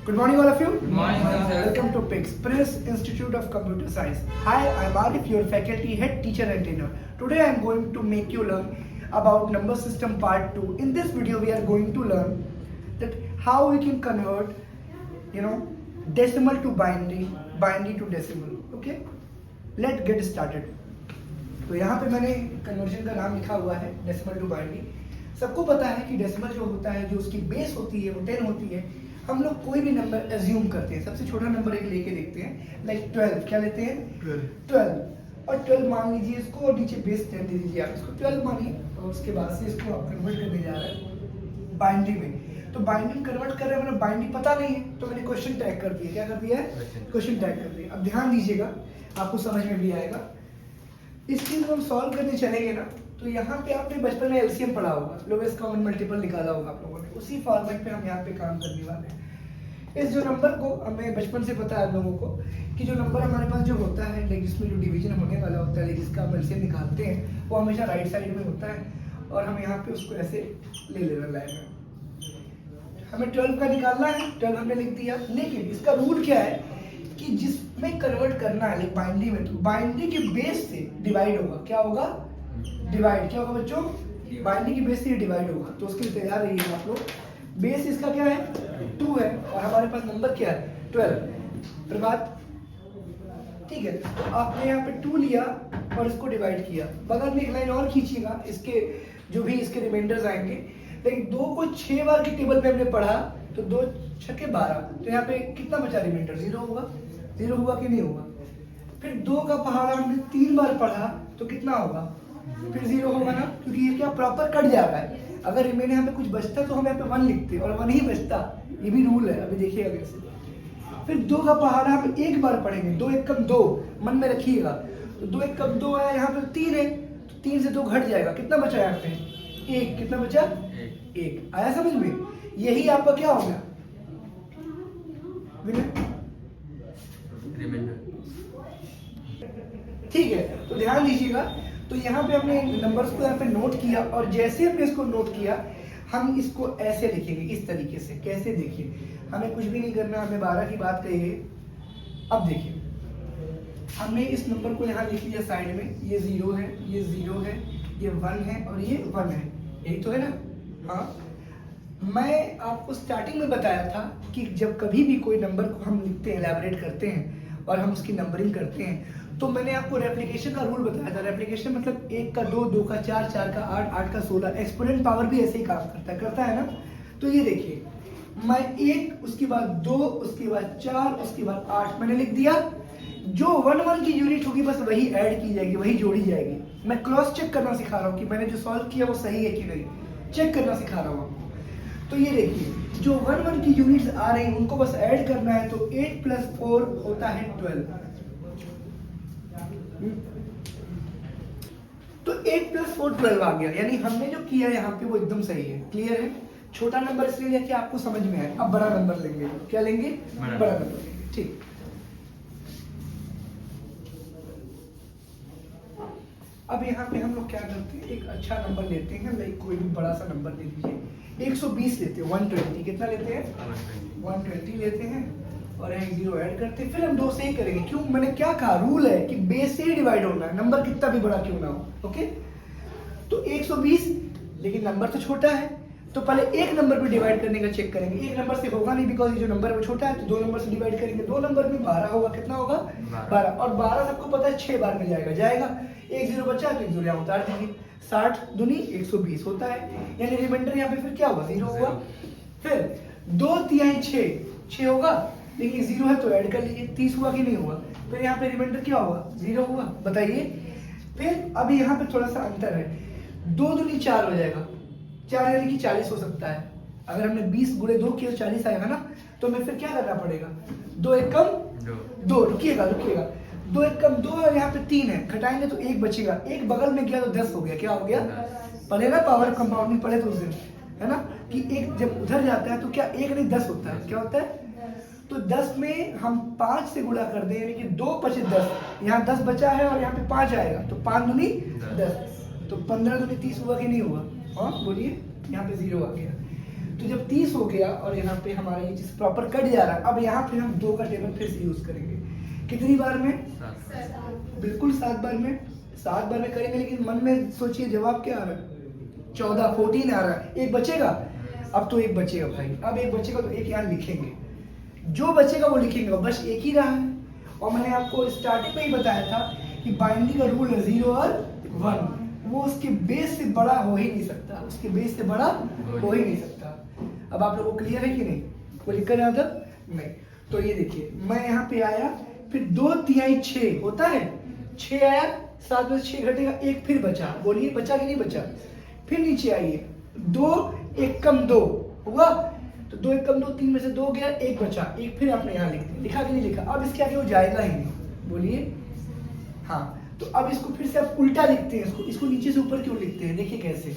Good morning, all of you. Good morning, sir. Welcome to PICS, Prince Institute of Computer Science. Hi, I am Arif, your faculty, head teacher and trainer. Today I am going to make you learn about number system part 2. In this video, we are going to learn that how we can convert, decimal to binary, binary to decimal. Okay, let's get started. तो यहाँ पे मैंने conversion का नाम लिखा हुआ है decimal to binary. सबको पता है कि डेसिमल जो होता है, जो उसकी बेस होती है वो 10 होती है। हम लोग कोई भी नंबर एज्यूम करते हैं, सबसे छोटा नंबर एक लेके देखते हैं, लाइक 12। क्या लेते हैं? 12 और 12 मान लीजिए इसको, और नीचे बेस 10 दे दीजिए आप इसको, 12 मानिए। और उसके बाद से इसको आप कन्वर्ट करने जा रहे हैं बाइनरी में। तो बाइनरी में कन्वर्ट कर रहे हैं, मतलब बाइनरी पता नहीं है, तो मैंने क्वेश्चन टैग कर दिया। क्या कर दिया है? क्वेश्चन टैग कर दिया। अब ध्यान दीजिएगा, आपको समझ में भी आएगा। इस चीज को हम सॉल्व करने चलेंगे ना, तो यहाँ पे आपने बचपन में एलसीएम पढ़ा होगा, लोवेस्ट कॉमन मल्टीपल निकाला होगा आप लोगों ने। उसी फॉर्मेट पे हम यहाँ पे काम करने वाले हैं। इस जो नंबर को हमें बचपन से पता है आप लोगों को कि जो नंबर हमारे पास जो होता है, लाइक जिसमें जो डिवीजन होने वाला होता है, जिसका हम एलसीएम निकालते हैं, वो हमेशा राइट साइड में होता है। और हम यहाँ पे उसको ऐसे ले ले रहे लाइन में। हमें 12 का निकालना है, 12 हमने लिख दिया। लेकिन इसका रूल क्या है कि जिसमें कन्वर्ट करना है लाइक बाइनरी में, तो बाइनरी के बेस से डिवाइड होगा। क्या होगा? डिवाइड। क्या होगा बच्चों? बाइनरी की बेस से डिवाइड होगा। तो उसके लिए तैयार रहिए आप लोग। बेस इसका क्या है? 2 है, और हमारे पास नंबर क्या है? 12। प्रभात, ठीक है। तो आपने यहाँ पे 2 लिया और इसको डिवाइड किया। बगल में एक लाइन और खींचिएगा, इसके जो भी इसके रिमाइंडर्स आएंगे। लेकिन 2 को 6 बार की टेबल पे हमने पढ़ा, तो 2 छक्के 12। तो यहाँ पे कितना बचा रिमाइंडर? 0 होगा। 0 हुआ कि नहीं हुआ? फिर 2 का पहाड़ा हमने 3 बार पढ़ा, तो कितना होगा? फिर 0 होगा ना, क्योंकि ये क्या प्रॉपर कट जा रहा है। अगर रिमेन यहाँ पे कुछ बचता तो हम यहाँ पे 1 लिखते, और 1 ही बचता। ये भी रूल है, अभी देखिएगा कैसे। फिर 2 का पहाड़ा हम 1 बार पढ़ेंगे। 2 एकम 2 मन में रखिएगा। तो 2 एकम 2 है, यहाँ पे 3 है, तो 3 से 2 घट जाएगा। कितना बचा यहाँ पे? 1। कितना बचा? 1। आया समझ में? यही आपका क्या हो गया? ठीक है, तो ध्यान दीजिएगा। तो यहाँ पे हमने नंबर्स को यहाँ पे नोट किया, और जैसे हमने इसको नोट किया, हम इसको ऐसे लिखेंगे, इस तरीके से। कैसे? देखिए, हमें कुछ भी नहीं करना, हमें 12 की बात कही है। अब देखिए, हमने इस नंबर को यहाँ लिख लिया साइड में। ये 0 है, ये 0 है, ये 1 है, और ये 1 है। यही तो है ना? हाँ, मैं आपको स्टार्टिंग में बताया था कि जब कभी भी कोई नंबर को हम लिखते हैं, एलैबोरेट करते हैं, और हम उसकी नंबरिंग करते हैं, तो मैंने आपको रेप्लिकेशन का रूल बताया था। रेप्लिकेशन मतलब 1 का 2, 2 का 4, 4 का 8, 8 का 16। एक्सपोनेंट पावर भी ऐसे ही काम करता है ना। तो ये देखिए, मैं 1, उसके बाद 2, उसके बाद 4, उसके बाद 8 मैंने लिख दिया। जो 1 की यूनिट होगी बस वही ऐड की जाएगी, वही जोड़ी जाएगी। मैं क्रॉस चेक करना सिखा रहा हूँ कि मैंने जो सॉल्व किया वो सही है कि नहीं, चेक करना सिखा रहा हूँ आपको। तो ये देखिए, जो 1 की यूनिट्स आ रही हैं उनको बस ऐड करना है। तो 8 + 4 होता है 12। तो 8 + 4 12 आ गया। यानी हमने जो किया यहाँ पे वो एकदम सही है। क्लियर है? छोटा नंबर इसलिए लिया कि आपको समझ में आए। अब बड़ा नंबर लेंगे। क्या लेंगे? बड़ा नंबर लेंगे। ठीक, अब यहाँ पे हम लोग क्या करते हैं, एक अच्छा नंबर लेते हैं, लाइक कोई भी बड़ा सा नंबर ले लीजिए। 120 लेते हैं, 120। कितना लेते हैं? 120 लेते हैं, और यहाँ 0 ऐड करते हैं। फिर हम 2 से ही करेंगे। क्यों? मैंने क्या कहा? रूल है कि बेस से ही डिवाइड होना है, नंबर कितना भी बड़ा क्यों ना हो। ओके, तो 120, लेकिन नंबर तो छोटा है, तो पहले एक नंबर पे डिवाइड करने का चेक करेंगे। एक नंबर से होगा नहीं, बिकॉज ये जो नंबर है वो छोटा है। तो 2 नंबर से डिवाइड करेंगे। 2 नंबर में 12 होगा। कितना होगा? 12। और 12 सबको पता है 6 बार में जाएगा। 1 0 बचा, तो 1 0 यहाँ उतार दीजिए। 60 दूनी 120 होता है, यानी रिमाइंडर यहाँ पे फिर क्या होगा? 0 होगा। फिर 2 तिहाई 6 होगा, लेकिन 0 है तो ऐड कर लीजिए। 30 हुआ कि नहीं हुआ? फिर यहाँ पे रिमाइंडर क्या होगा? 0 हुआ। बताइए। फिर अभी यहाँ पे थोड़ा सा अंतर है। 2 दूनी 4 हो जाएगा। 4 यानी कि 40 हो सकता है। अगर हमने 20 × 2 किया 40 आएगा ना, तो हमें फिर क्या करना पड़ेगा? 2 एकम 2। रुकिएगा। 2 एकम 2, और यहाँ पे 3 है, घटाएंगे तो 1 बचेगा। 1 बगल में गया तो 10 हो गया। क्या हो गया? पढ़े ना पावर कंपाउंडिंग पढ़े तो उस दिन, है ना, कि 1 जब उधर जाता है तो क्या 1 नहीं 10 होता है। क्या होता है? तो 10 में हम 5 से गुणा कर दें, यानी कि 2 × 5 = 10। यहाँ 10 बचा है, और यहाँ पे 5 आएगा, तो 5 दूनी 10। तो 15 दूनी 30 हुआ कि नहीं हुआ? हाँ बोलिए। यहाँ पे 0 आ गया। तो जब 30 हो गया और यहाँ पे हमारा ये चीज प्रॉपर कट जा रहा है, अब यहाँ पे हम 2 का टेबल फिर से यूज करेंगे। कितनी बार में? बिल्कुल 7 बार में। 7 बार में करेंगे, लेकिन मन में सोचिए जवाब क्या आ रहा है? 14 14 आ रहा है। एक बचेगा, अब तो एक बचेगा भाई, अब एक बचेगा तो एक यहाँ लिखेंगे, जो बचेगा वो लिखेंगे, बस एक ही रहा है। और मैंने आपको स्टार्टिंग में ही बताया था कि बाइंडिंग का रूल है 0 और 1, वो उसके बेस से बड़ा हो ही नहीं सकता, उसके बेस से बड़ा हो ही नहीं सकता। अब आप लोगों को क्लियर है कि नहीं? कोई दिक्कत है उधर? नहीं। तो ये देखिए, मैं यहाँ पे आया, फिर 2 तिहाई 6 होता है, 6 आया, 7 में 6 घटेगा, 1 फिर बचा, बोलिए बचा कि नहीं बचा? फिर नीचे आइए, 2 1 कम 2 हुआ, तो 2 1 कम 2, 3 में से 2 गया, 1 बचा, 1 फिर आपने यहाँ लिख दिया, लिखा कि नहीं लिखा? अब इसके आगे वो जाएगा ही नहीं, बोलिए हाँ। तो अब इसको फिर से आप उल्टा लिखते हैं, इसको नीचे से ऊपर क्यों लिखते हैं? देखिए कैसे,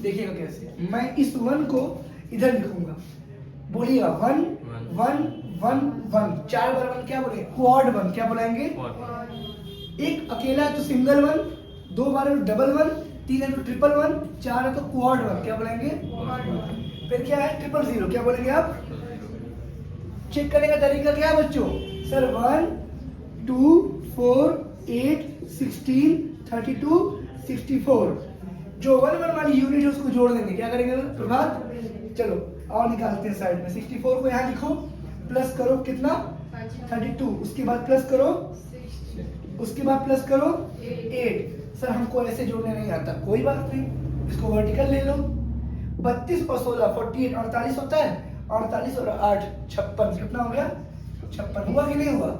देखिएगा कैसे। मैं इस 1 को इधर लिखूंगा, बोलिएगा 1 1 1 1, 4 बार 1 क्या बोलेंगे? क्वाड 1, क्या बोलेंगे? एक अकेला है तो सिंगल 1, 2 बार है तो डबल 1, 3 है तो ट्रिपल 1, 4 है तो क्वाड 1, क्या बोलेंगे? फिर क्या है? 000, क्या बोलेंगे आप? चेक करने का तरीका क्या है बच्चों? सर 1 2 4 8 16 32 64, जो 1 1 वाली यूनिट है उसको जोड़ देंगे, क्या करेंगे प्रभात? चलो और निकालते हैं साइड में। 64 को यहाँ लिखो, प्लस करो कितना? 32, उसके बाद प्लस करो, उसके बाद प्लस करो 8। सर हमको ऐसे जोड़ने नहीं आता, कोई बात नहीं, इसको वर्टिकल ले लो। 32 और 16 48 48 होता है, 48 और 8 56, कितना हो गया? 56, हुआ कि नहीं हुआ?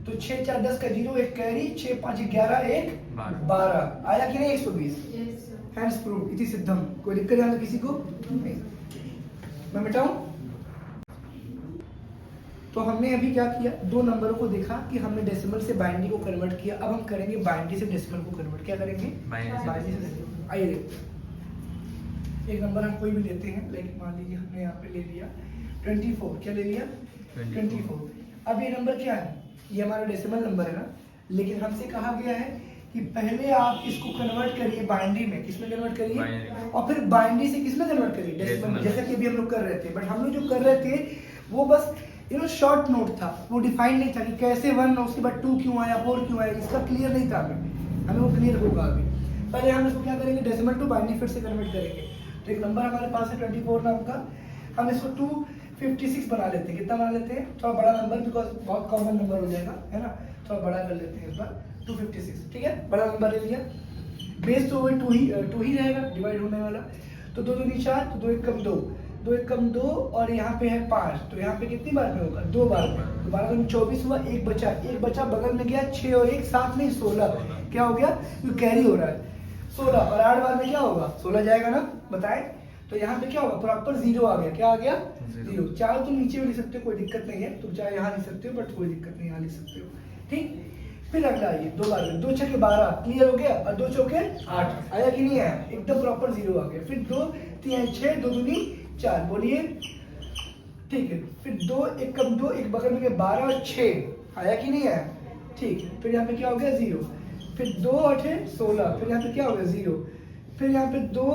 तो 6 4 10 का 0, 1 कैरी, 6 5 11 1 12, आया कि नहीं? 120। हैंड्स प्रूव इति सिद्धम। कोई दिक्कत है किसी को? नहीं। मैं मिटाऊं? तो हमने अभी क्या किया, 2 नंबरों को देखा कि हमने डेसिमल से बाइनरी को कन्वर्ट किया, अब हम करेंगे बाइनरी से डेसिमल को कन्वर्ट। क्या करेंगे? बाइनरी से डेसिमल। आइए देखते, एक नंबर हम कोई भी लेते हैं, लाइक मान लीजिए हमने यहाँ पे ले लिया 24, क्या ले लिया? 24। अब ये नंबर क्या है? ये हमारा डेसिमल नंबर है ना, लेकिन हमसे कहा गया है कि पहले आप इसको कन्वर्ट करिए बाइनरी में, किसमें कन्वर्ट करिए, और फिर बाइनरी से किसमें कन्वर्ट करिए? डेसिमल में, जैसा कि अभी हम लोग कर रहे थे। बट हम लोग जो कर रहे थे वो बस शॉर्ट नोट था, वो डिफाइन नहीं था कि कैसे 1 उसके बाद 2 क्यों आया, 4 क्यों आया, इसका क्लियर नहीं था हमें वो क्लियर होगा अभी। पहले हम इसको क्या करेंगे? डेसिमल टू बाइनरी फिर से कन्वर्ट करेंगे। तो एक नंबर हमारे पास है 24 नाम का, हम इसको 256 बना लेते हैं। कितना बना लेते हैं? थोड़ा बड़ा नंबर, बिकॉज बहुत कॉमन नंबर हो जाएगा, है ना, थोड़ा बड़ा कर लेते हैं इस बार। 256, ठीक है, बड़ा नंबर ले लिया। बेस तो वही 2 ही रहेगा, डिवाइड होने वाला। तो 2 2 4, तो 2 1 कम 2, 2 1 कम 2, और यहाँ पे है 5, तो यहाँ पे कितनी बार में होगा? 2 बार में। तो 12 में 24 हुआ, एक बचा बगल में गया, 6 और 1 7 नहीं 16, क्या हो गया? तो कैरी हो रहा है 16, और 8 बार में क्या होगा? 16 जाएगा ना, बताएं। तो यहाँ पे क्या होगा? प्रॉपर 0 आ गया, क्या आ गया? 0। चाहे तुम नीचे भी लिख सकते हो, कोई दिक्कत नहीं है, तुम चाहे यहाँ लिख सकते हो, बट कोई दिक्कत नहीं, यहाँ लिख सकते हो, ठीक। फिर अगला आइए, 2 बार में, 2 6 12, क्लियर हो गया, और 2 चौके 8, आया कि नहीं आया? एकदम प्रॉपर 0 आ गया। फिर 2 3 6, 2 दूनी 4, बोलिए, ठीक है। फिर 2 1 कम 2, एक बगल में गया 12 और 6, आया कि नहीं आया? ठीक है। फिर यहाँ पे क्या हो गया? 0। फिर 2 8 16, फिर यहाँ पे क्या हो गया? 0। फिर यहाँ पे 2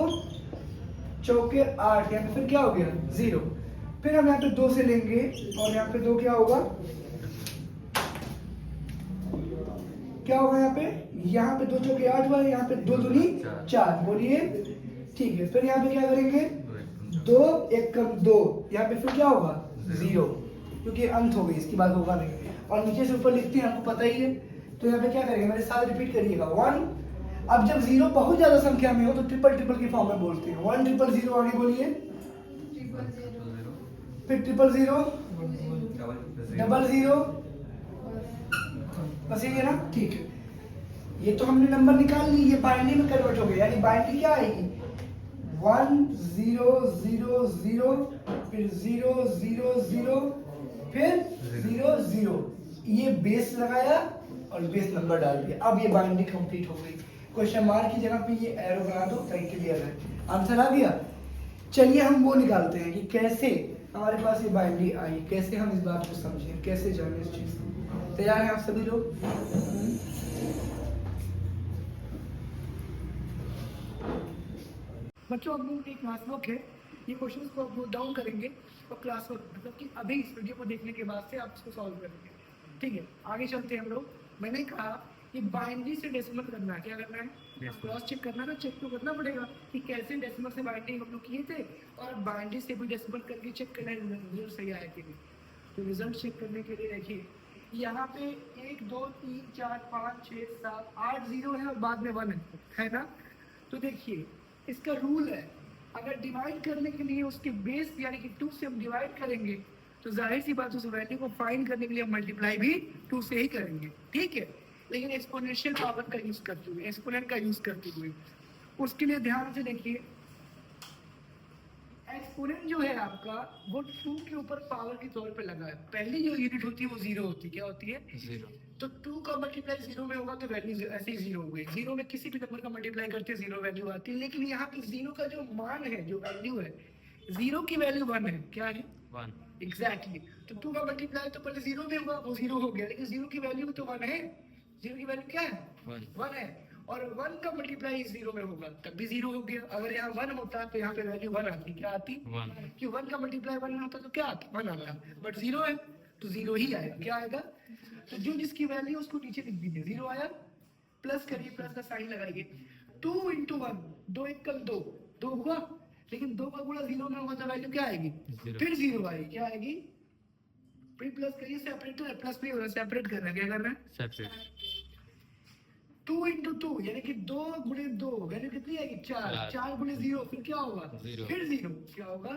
चौके 8, यहाँ पे फिर क्या हो गया? 0। फिर हम यहाँ पे 2 से लेंगे, और यहाँ पे 2 क्या होगा? क्या होगा यहाँ पे? यहाँ पे 2 चौके 8 हुआ, यहाँ पे 2 दूनी 4, बोलिए, ठीक है। फिर यहाँ पे क्या करेंगे? 2 1 कम 2, यहाँ पे फिर क्या होगा? 0, क्योंकि अंत हो गई, इसकी बात होगा नहीं। और नीचे से ऊपर लिखते हैं, आपको पता ही है। तो यहाँ पे क्या करेंगे? मेरे साथ रिपीट करिएगा, 1। अब जब 0 बहुत ज्यादा संख्या में हो तो ट्रिपल की फॉर्म में बोलते हैं। 1 0 0 0, आगे बोलिए, फिर 0 0 0 0, बस ये ना, ठीक है। ये तो हमने नंबर निकाल ली, ये बाइनरी में कन्वर्ट हो गया, यानी बाइनरी क्या आएगी? 1 0 0 0, फिर 0 0 0, फिर 0 0, ये बेस लगाया और बेस नंबर डाल दिया। अब ये बाइनरी कंप्लीट हो गई। क्वेश्चन मार्क की जगह पे ये एरो बना दो, ताकि क्लियर है। आंसर आ गया। चलिए हम वो निकालते हैं कि कैसे हमारे पास ये बाइनरी आई, कैसे हम इस बात को समझें, कैसे जाने इस चीज को। तैयार हैं आप सभी लोग? बच्चों, अपनी एक क्लास बुक है, ये क्वेश्चन को आप नोट डाउन करेंगे और क्लास में मतलब कि अभी इस वीडियो को देखने के बाद से आप इसको सॉल्व करेंगे। ठीक है, आगे चलते हैं हम लोग। मैंने कहा कि बाइनरी से डेसिमल करना है, क्या करना है, क्रॉस चेक करना है, चेक तो करना पड़ेगा कि कैसे डेसिमल से बाइनरी हम लोग किए थे और बाइनरी से भी डेसिमल करके चेक करना है रिजल्ट सही आया कि नहीं। तो रिजल्ट चेक करने के लिए देखिए यहाँ पे 1 2 3 4 5 6 7 8 जीरो है और बाद में 1 है ना। तो देखिए इसका रूल है, अगर डिवाइड करने के लिए उसके बेस यानी कि 2 से हम डिवाइड करेंगे तो जाहिर सी बात उस वैल्यू को फाइंड करने के लिए हम मल्टीप्लाई भी 2 से ही करेंगे। ठीक है, लेकिन एक्सपोनेंशियल पावर का यूज करते हुए, एक्सपोनेंट का यूज करते हुए, उसके लिए ध्यान से देखिए एक्सपोनेंट जो है आपका वो 2 के ऊपर पावर के तौर पे लगा है। पहली जो यूनिट होती है वो 0 होती है, क्या होती है, 0। तो 2 का मल्टीप्लाई 0 में होगा तो वैल्यू ऐसे ही 0 हो गई। 0 में किसी भी नंबर का मल्टीप्लाई करते हैं 0 वैल्यू आती है, लेकिन यहाँ पे 0 का जो मान है, जो वैल्यू है, 0 की वैल्यू 1 है, क्या है, 1 एग्जैक्टली। तो 2 का मल्टीप्लाई तो पहले 0 में होगा, वो 0 हो गया, लेकिन 0 की वैल्यू तो 1 है। 0 की वैल्यू क्या है, 1 है, और 1 का मल्टीप्लाई 0 में होगा तब भी 0 हो गया। अगर यहाँ 1 होता तो यहाँ पे वैल्यू 1 आती, क्या आती, 1। कि 1 का मल्टीप्लाई 1 में होता तो क्या आता, 1 आता, बट 0 है तो 0 ही आएगा। क्या आएगा, तो जो जिसकी वैल्यू उसको नीचे लिख दीजिए, 0 आया, प्लस करिए, प्लस का साइन लगाइए, 2 × 1, 2 1 कल 2, 2 हुआ, लेकिन 2 का गुणा 0 में होगा तो वैल्यू क्या आएगी, फिर 0 आएगी, क्या आएगी, फिर प्लस करिए, सेपरेटर प्लस भी हो रहा है, सेपरेट कर रहा है, क्या करना है, सेपरेट। 2 × 2 यानी कि 2 × 2 वैल्यू कितनी आएगी, 4, 4 × 0 फिर क्या होगा, फिर 0, क्या होगा,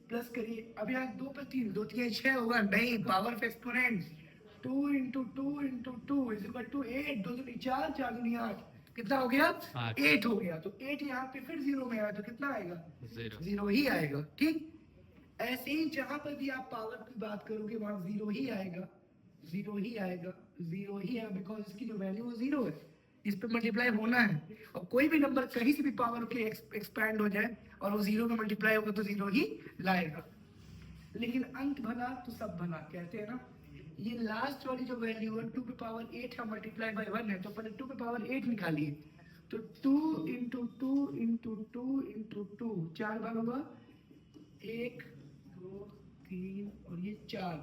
प्लस करिए, अब यहाँ 2 पे 3, 2 3 6 होगा, नहीं, पावर ऑफ एक्सपोनेंट, 2 × 2 × 2 = 8, 2 दूनी 4, 4 दूनी 8, कितना हो गया, 8 हो गया। तो 8 यहाँ पे फिर 0 में आया तो कितना आएगा, 0 ही आएगा। ठीक, ऐसे ही जहां पर भी आप पावर की बात करोगे वहां 0 ही आएगा, 0 ही आएगा, 0 ही है, बिकॉज इसकी जो वैल्यू है 0 है, इस पे मल्टीप्लाई होना है। और कोई भी नंबर कहीं से भी पावर के एक्सपैंड हो जाए और वो 0 में मल्टीप्लाई होगा तो 0 ही लाएगा। लेकिन अंत भला तो सब भला कहते हैं ना, ये लास्ट वाली जो वैल्यू है 2 की पावर 8 है, मल्टीप्लाई बाय 1 है, तो पहले 2 की पावर 8 निकालिए, तो 2 × 2 × 2 × 2 4 बार होगा, 1 2 3 और ये 4,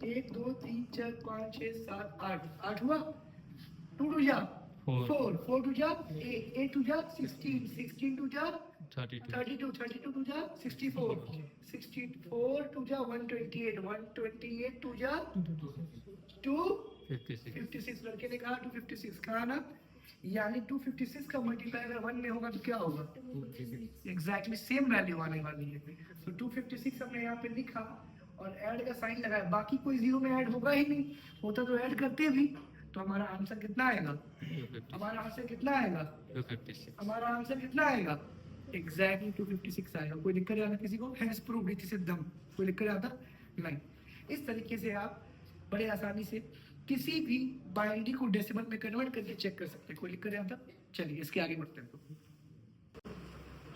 1 2 3 4 5 6 7 8, 8 हुआ, 2 2 जा 4, 4 2 जा 8, 8 2 जा 16, 16 2 जा 32, 32 2 जा 64, 64 2 जा 128, 128 2 जा 256, लड़के ने कहा 256, कहा ना, यानी 256 का मल्टीप्लाई अगर 1 में होगा तो क्या होगा, एग्जैक्टली सेम वैल्यू आने वाली है। तो 256 हमने यहाँ पे लिखा और ऐड का साइन लगाया, बाकी कोई 0 में ऐड होगा ही नहीं, होता तो ऐड करते भी, तो हमारा आंसर कितना आएगा, हमारा आंसर कितना आएगा, 256, हमारा आंसर कितना आएगा, एग्जैक्टली 256 आएगा। कोई दिक्कत आता किसी को, हैज प्रूव्ड इट सिद्धम, कोई दिक्कत आता नहीं। इस तरीके से आप बड़े आसानी से किसी भी बाइनरी को डेसिमल में कन्वर्ट करके चेक कर सकते हैं, कोई दिक्कत आता। चलिए इसके आगे बढ़ते हैं।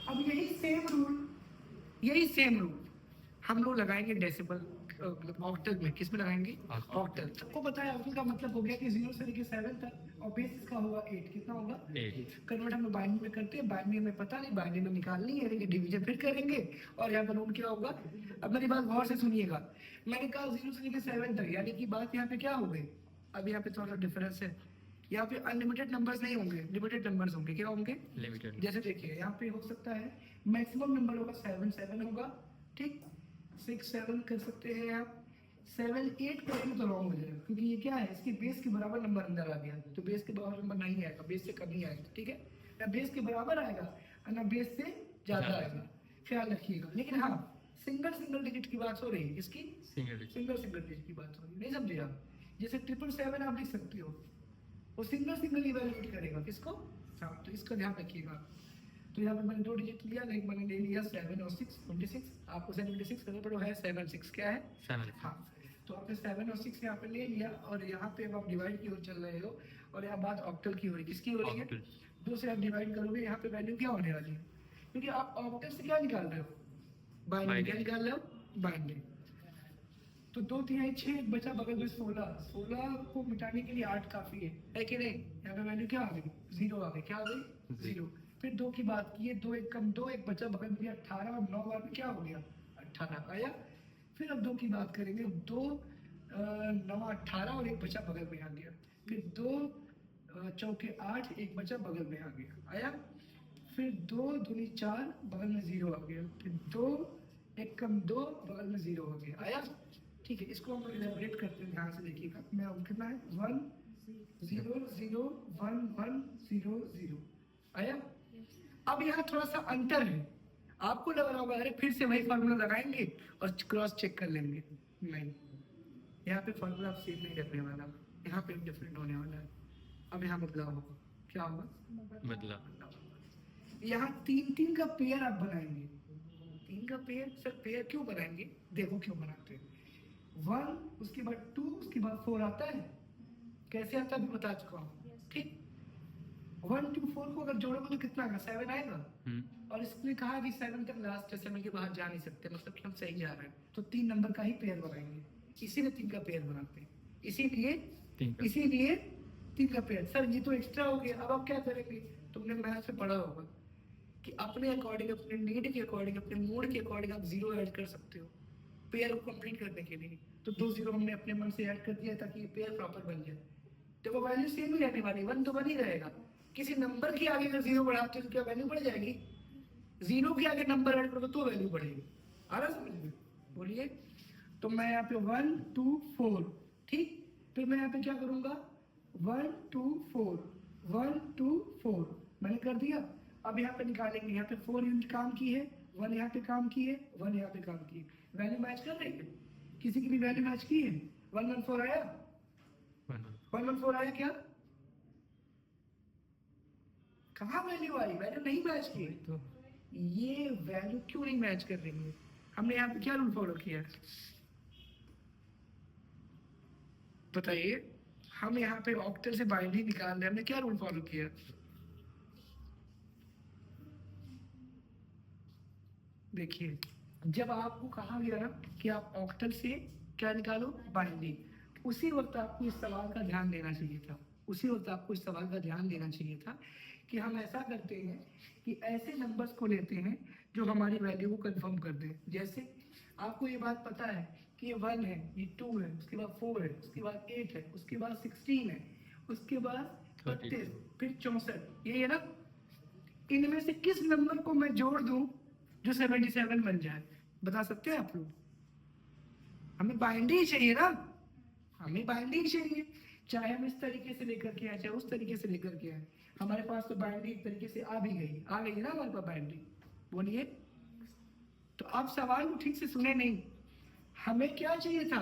अब यही सेम रूल हम लोग लगाएंगे डेसिमल मतलब ऑक्टल में, किस में लगाएंगे, ऑक्टल। सबको पता है ऑक्टल का मतलब हो गया कि 0 से लेकर 7 तक, और बेस इसका होगा 8, कितना होगा 8। कन्वर्ट हम बाइनरी में करते हैं, बाइनरी में पता नहीं, बाइनरी में निकालनी है, लेकिन डिवीजन फिर करेंगे और यहाँ पर रूल क्या होगा। अब मेरी बात गौर से सुनिएगा, मैंने कहा 0 से लेकर 7 तक, यानी कि बात यहाँ पे क्या हो गई, अब यहाँ पे थोड़ा सा डिफरेंस है, यहाँ पे अनलिमिटेड नंबर्स नहीं होंगे, लिमिटेड नंबर्स होंगे, क्या होंगे, लिमिटेड। जैसे देखिए यहाँ पे हो सकता है मैक्सिमम नंबर होगा 7 होगा, ठीक, 6 7 कर सकते हैं आप, 7 8 करेंगे तो रॉन्ग हो जाएगा, क्योंकि ये क्या है, इसके बेस के बराबर नंबर अंदर आ गया, तो बेस के बराबर नंबर नहीं आएगा, बेस से कम ही आएगा। ठीक है, ना बेस के बराबर आएगा और ना बेस से ज्यादा आएगा, ख्याल रखिएगा। लेकिन हाँ, सिंगल डिजिट की बात हो रही है, इसकी सिंगल डिजिट की बात हो रही है, नहीं समझे आप। जैसे 777 आप लिख सकते हो, वो सिंगल इवैल्यूएट करेगा, किसको, हाँ, तो इसका ध्यान रखिएगा। तो यहाँ पे मैंने 2 डिजिट लिया, लाइक मैंने ले लिया 7 और 6, 26, आपको 76 करना पड़ो, है 7 6, क्या है 7, हाँ, तो आपने 7 और 6 यहाँ पे ले लिया, और यहाँ पे अब आप डिवाइड की ओर चल रहे हो, और यहाँ बात ऑक्टल की हो रही है, किसकी हो रही है, 2 से आप डिवाइड करोगे, यहाँ पे वैल्यू क्या होने वाली है, क्योंकि आप ऑक्टल से क्या निकाल रहे हो, बाइनरी, क्या निकाल रहे हो, बाइनरी। तो 2 3 6 बचा बगल में 16 को मिटाने के लिए 8 काफी है कि नहीं, यहाँ पे वैल्यू क्या आ गई, 0 आ गई, क्या आ गई, 0। फिर 2 की बात की है, 2 एक कम 2, एक बचा बगल में 18 और 9 बार में क्या हो गया 18 आया। फिर अब 2 की बात करेंगे, 2 9 18 और एक बचा बगल में आ गया। फिर 2 चौके 8, एक बचा बगल में आ गया आया। फिर 2 दूनी 4, बगल में 0 आ गया। फिर 2 एक कम 2, बगल में 0 आ गया आया। ठीक है, इसको हम इलेबोरेट करते हैं, ध्यान से देखिएगा। मैं अब कितना है 1 0 0 1 1 0 0 आया। अब यहाँ थोड़ा सा अंतर है, आपको लग रहा होगा अरे फिर से वही फॉर्मूला लगाएंगे और क्रॉस चेक कर लेंगे। नहीं, यहाँ पे फॉर्मूला आप सेम नहीं रखने वाला, यहाँ पे डिफरेंट होने वाला है। अब यहाँ बदलाव होगा, क्या होगा बदलाव। यहाँ 3 3 का पेयर आप बनाएंगे। 3 का पेयर, सर पेयर क्यों बनाएंगे, देखो क्यों बनाते हैं। 1 उसके बाद 2 उसके बाद 4 आता है, कैसे आता है बता चुका हूँ। ठीक, 1 2 4 को अगर जोड़ोगे तो कितना आएगा 7 आएगा। और इसने कहा कि 7 तक लास्ट है, 7 के बाहर जा नहीं सकते, मतलब कि हम सही जा रहे हैं, तो 3 नंबर का ही पेयर बनाएंगे, इसीलिए 3 का पेयर बनाते हैं, इसीलिए 3 का पेयर। सर ये तो एक्स्ट्रा हो गया, अब आप क्या करेंगे, तुमने मैथ में पढ़ा होगा कि अपने अकॉर्डिंग, अपने नीड के अकॉर्डिंग, अपने मूड के अकॉर्डिंग आप 0 ऐड कर सकते हो पेयर को कंप्लीट करने के लिए। तो 2 0 हमने अपने मन से ऐड कर दिया ताकि ये पेयर प्रॉपर बन जाए। तो वो वैल्यू सेम ही रहने वाली, 1 तो बन ही रहेगा। किसी नंबर के आगे अगर 0 बढ़ाते हो तो क्या वैल्यू बढ़ जाएगी, 0 के आगे नंबर ऐड करोगे तो वैल्यू बढ़ेगी। आ रहा समझ में, बोलिए। तो मैं यहाँ पे 1 2 4, ठीक, फिर मैं यहाँ पे क्या करूंगा 1 2 4 1 2 4 मैंने कर दिया। अब यहाँ पे निकालेंगे, यहाँ पे 4 यूनिट काम की है, 1 यहाँ पे काम की है, 1 यहाँ पे काम की है, वैल्यू मैच कर रही है, किसी की भी वैल्यू मैच की है। 1 1 4 आया, 1 1 4 आया क्या, कहाँ वैल्यू आई, वैल्यू नहीं मैच की। तो ये वैल्यू क्यों नहीं मैच कर रही है, हमने यहाँ पे क्या रूल फॉलो किया बताइए। हम यहाँ पे ऑक्टल से बाइनरी निकाल रहे हैं, हमने क्या रूल फॉलो किया, देखिए जब आपको कहा गया ना कि आप ऑक्टल से क्या निकालो बाइनरी, उसी वक्त आपको इस सवाल का ध्यान देना चाहिए था, उसी वक्त आपको इस सवाल का ध्यान देना चाहिए था कि हम ऐसा करते हैं कि ऐसे नंबर्स को लेते हैं जो हमारी वैल्यू को कंफर्म कर दें। जैसे आपको ये बात पता है कि ये 1 है, ये 2 है, उसके बाद 4 है, उसके बाद 8 है, उसके बाद 16 है, उसके बाद 32, फिर 64, ये है ना। इनमें से किस नंबर को मैं जोड़ दूं जो 77 बन जाए, बता सकते हैं आप लोग। हमें बाइंडिंग चाहिए ना, हमें बाइंडिंग चाहिए, चाहे हम इस तरीके से लेकर के आए चाहे उस तरीके से लेकर के आए, हमारे पास तो बाइंडिंग एक तरीके से आ भी गई, आ गई ना हमारे पास बाइंडिंग। बोलिए, तो आप सवाल को ठीक से सुने नहीं, हमें क्या चाहिए था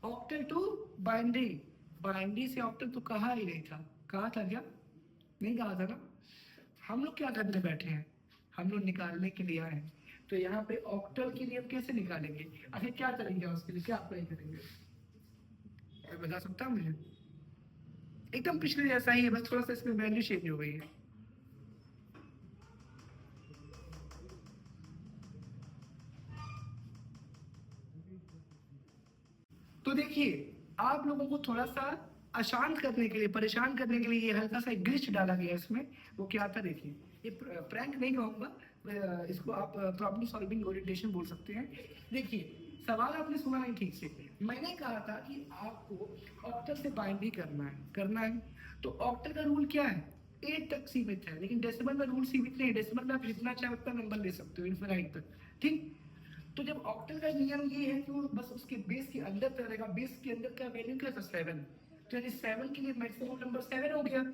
ऑक्टल टू बाइंडिंग, बाइंडिंग से ऑक्टल तो कहा ही नहीं था, कहा था क्या, नहीं कहा था ना। हम लोग क्या करने बैठे हैं, हम लोग निकालने के लिए आए हैं। तो यहाँ पे ऑक्टल के लिए हम कैसे निकालेंगे, अच्छा क्या करेंगे उसके लिए, क्या अप्लाई करेंगे, बता सकता हूँ मुझे, एकदम पिछले जैसा ही है, बस थोड़ा सा इसमें वैल्यू चेंज हो गई है। तो देखिए आप लोगों को थोड़ा सा आसान करने के लिए, परेशान करने के लिए ये हल्का सा ग्लिच डाला गया इसमें। वो क्या था देखिए, ये प्रैंक नहीं कहूँगा, इसको आप प्रॉब्लम सॉल्विंग ओरिएंटेशन बोल सकते हैं। देखिए सवाल आपने सुना नहीं ठीक से, मैंने कहा था कि आपको ऑक्टल से बाइंड करना है। तो ऑक्टल का रूल क्या है, 8 तक सीमित है, लेकिन डेसिमल में रूल सीमित नहीं है, डेसिमल में आप जितना चाहे उतना नंबर ले सकते हो इनफिनाइट तक, ठीक। तो जब ऑक्टल का नियम ये है कि वो बस उसके बेस के अंदर रहेगा, बेस के अंदर का वैल्यू क्या था 7, तो यानी 7 के लिए मैक्सिमम नंबर 7 हो गया।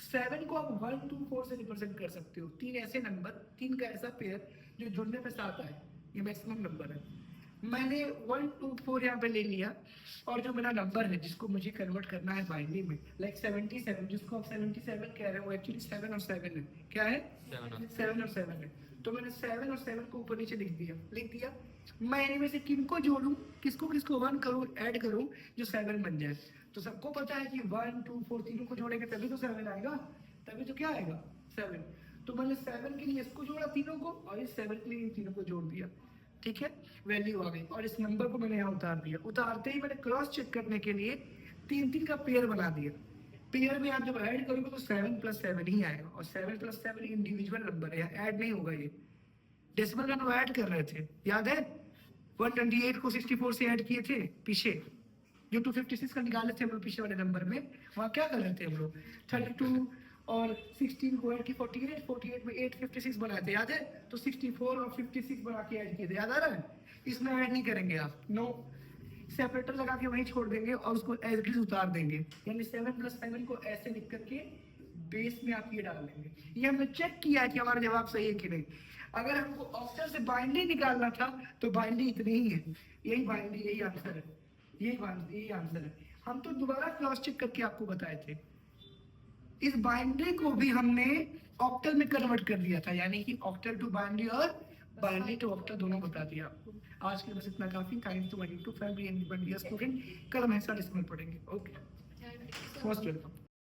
7 को आप 1 2 4 से रिप्रेजेंट कर सकते हो, 3 ऐसे नंबर, 3 का ऐसा पेयर जो जुड़ने पे 7 आए, ये मैक्सिमम नंबर है। मैंने 1 2 4 यहाँ पे ले लिया, और जो मेरा नंबर है जिसको मुझे कन्वर्ट करना है बाइनरी में, लाइक 77 जिसको आप 77 कह रहे हो, एक्चुअली 7 और 7 है, क्या है 7 और 7 है। तो मैंने 7 और 7 को ऊपर नीचे लिख दिया। मैं इनमें से किनको जोड़ूं, किसको किसको 1 करूं, ऐड करूं जो 7 बन जाए। तो सबको पता है कि 1 2 4 तीनों को जोड़ेंगे तभी तो 7 आएगा, तभी तो क्या आएगा 7। तो मैंने 7 के लिए इसको जोड़ा तीनों को, और इस 7 के लिए इन तीनों को जोड़ दिया, ठीक है, वैल्यू आ गई। और इस नंबर को मैंने यहाँ उतार दिया, उतारते ही मैंने क्रॉस चेक करने के लिए 3 3 का पेयर बना दिया। पेयर में आप जब ऐड करोगे तो 7 + 7 ही आएगा, और 7 + 7 इंडिविजुअल नंबर है, ऐड नहीं होगा ये। डेसिमल का तो ऐड कर रहे थे, याद है? 128 को 64 से ऐड किए थे पीछे, जो 256 का निकाले थे हम लोग पीछे वाले नंबर में, वहाँ क्या कर रहे थे हम लोग? 32 और 16 को ऐड की 48, 48 में 856 बनाए थे, याद है? तो 64 और 56 बना के ऐड किए थे, याद आ रहा है? इसमें ऐड नहीं करेंगे आप, नो, सेपरेटर लगा के वहीं छोड़ देंगे और उसको एज इट इज उतार देंगे, यानी 7 + 7 को ऐसे लिख करके बेस में आप ये डाल देंगे। ये हमने चेक किया कि हमारा जवाब सही है कि नहीं। अगर हमको ऑक्टल से बाइनरी निकालना था तो बाइनरी इतनी ही है, यही बाइनरी, यही आंसर है, यही आंसर है। हम तो दोबारा क्रॉस चेक करके आपको बताए थे। इस बाइनरी को भी हमने ऑक्टल में कन्वर्ट कर दिया था, यानी कि ऑक्टल टू बाइनरी और बाइनरी टू ऑक्टल दोनों बता दिया आपको। आज के लिए बस इतना काफी। Thanks to my YouTube family and dear student. कल हम ऐसा डेसिमल पढ़ेंगे। Okay, most welcome.